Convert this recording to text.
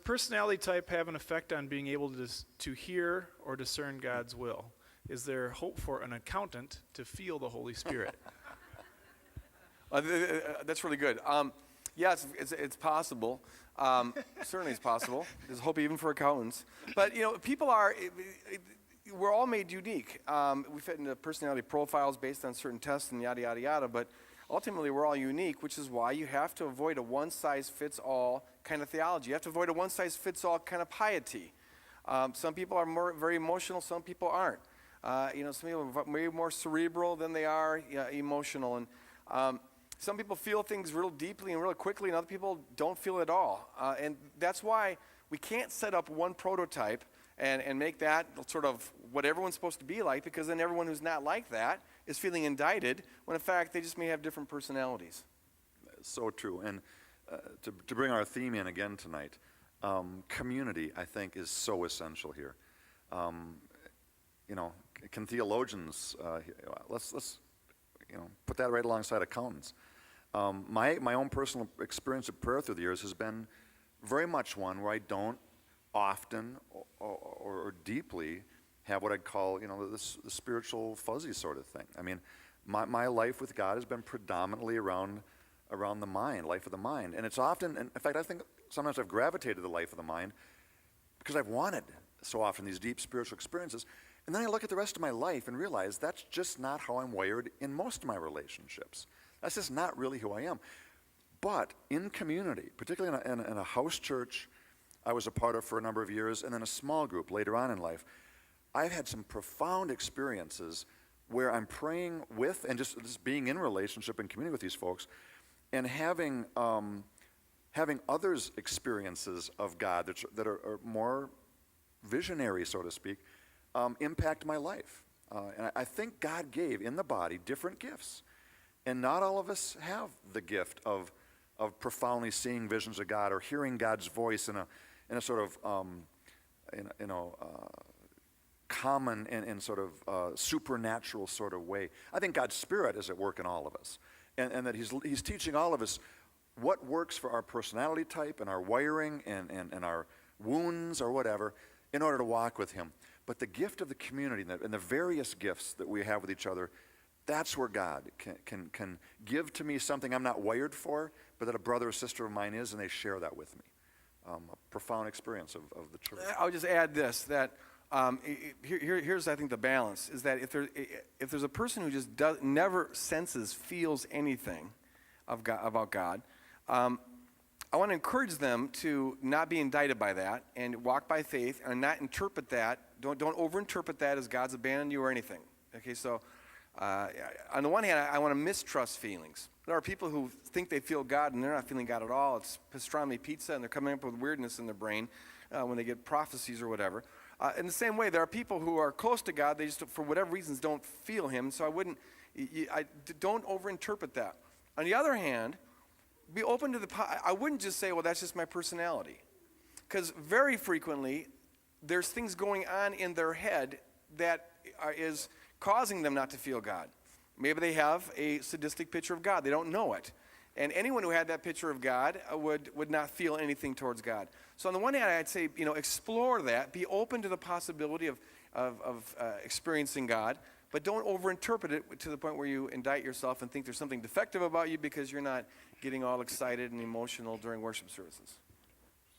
personality type have an effect on being able to hear or discern God's will? Is there hope for an accountant to feel the Holy Spirit? That's really good. Yeah, it's possible. Certainly it's possible. There's hope even for accountants. But, people we're all made unique. We fit into personality profiles based on certain tests and yada, yada, yada. But ultimately, we're all unique, which is why you have to avoid a one-size-fits-all kind of theology. You have to avoid a one-size-fits-all kind of piety. Some people are very emotional. Some people aren't. Some people are maybe more cerebral than they are emotional. And some people feel things real deeply and real quickly, and other people don't feel it at all. And that's why we can't set up one prototype and make that sort of what everyone's supposed to be like, because then everyone who's not like that is feeling indicted, when in fact they just may have different personalities. So true. And to bring our theme in again tonight, community, I think, is so essential here. Can theologians, let's put that right alongside accountants. My own personal experience of prayer through the years has been very much one where I don't often or deeply have what I'd call, the spiritual fuzzy sort of thing. I mean, my life with God has been predominantly around the mind, life of the mind. And it's often, in fact, I think sometimes I've gravitated to the life of the mind because I've wanted so often these deep spiritual experiences. And then I look at the rest of my life and realize that's just not how I'm wired in most of my relationships. That's just not really who I am. But in community, particularly in a house church I was a part of for a number of years, and then a small group later on in life, I've had some profound experiences where I'm praying with and just being in relationship and community with these folks, and having others' experiences of God that are more visionary, so to speak, impact my life. And I think God gave in the body different gifts. And not all of us have the gift of profoundly seeing visions of God or hearing God's voice in a sort of common and sort of supernatural sort of way. I think God's Spirit is at work in all of us, and that He's teaching all of us what works for our personality type and our wiring and our wounds or whatever in order to walk with Him. But the gift of the community and the various gifts that we have with each other, that's where God can give to me something I'm not wired for, but that a brother or sister of mine is, and they share that with me. A profound experience of the church. I'll just add this, that here's I think the balance, is that if there's a person who just never feels anything about God, I want to encourage them to not be indicted by that and walk by faith and not interpret that. Don't overinterpret that as God's abandoned you or anything. Okay, so on the one hand, I want to mistrust feelings. There are people who think they feel God and they're not feeling God at all. It's pastrami pizza and they're coming up with weirdness in their brain when they get prophecies or whatever. In the same way, there are people who are close to God. They just, for whatever reasons, don't feel Him. So don't overinterpret that. On the other hand, be open to I wouldn't just say, well, that's just my personality. Because very frequently, there's things going on in their head that is causing them not to feel God. Maybe they have a sadistic picture of God. They don't know it. And anyone who had that picture of God would not feel anything towards God. So on the one hand, I'd say, explore that. Be open to the possibility of experiencing God. But don't overinterpret it to the point where you indict yourself and think there's something defective about you because you're not getting all excited and emotional during worship services.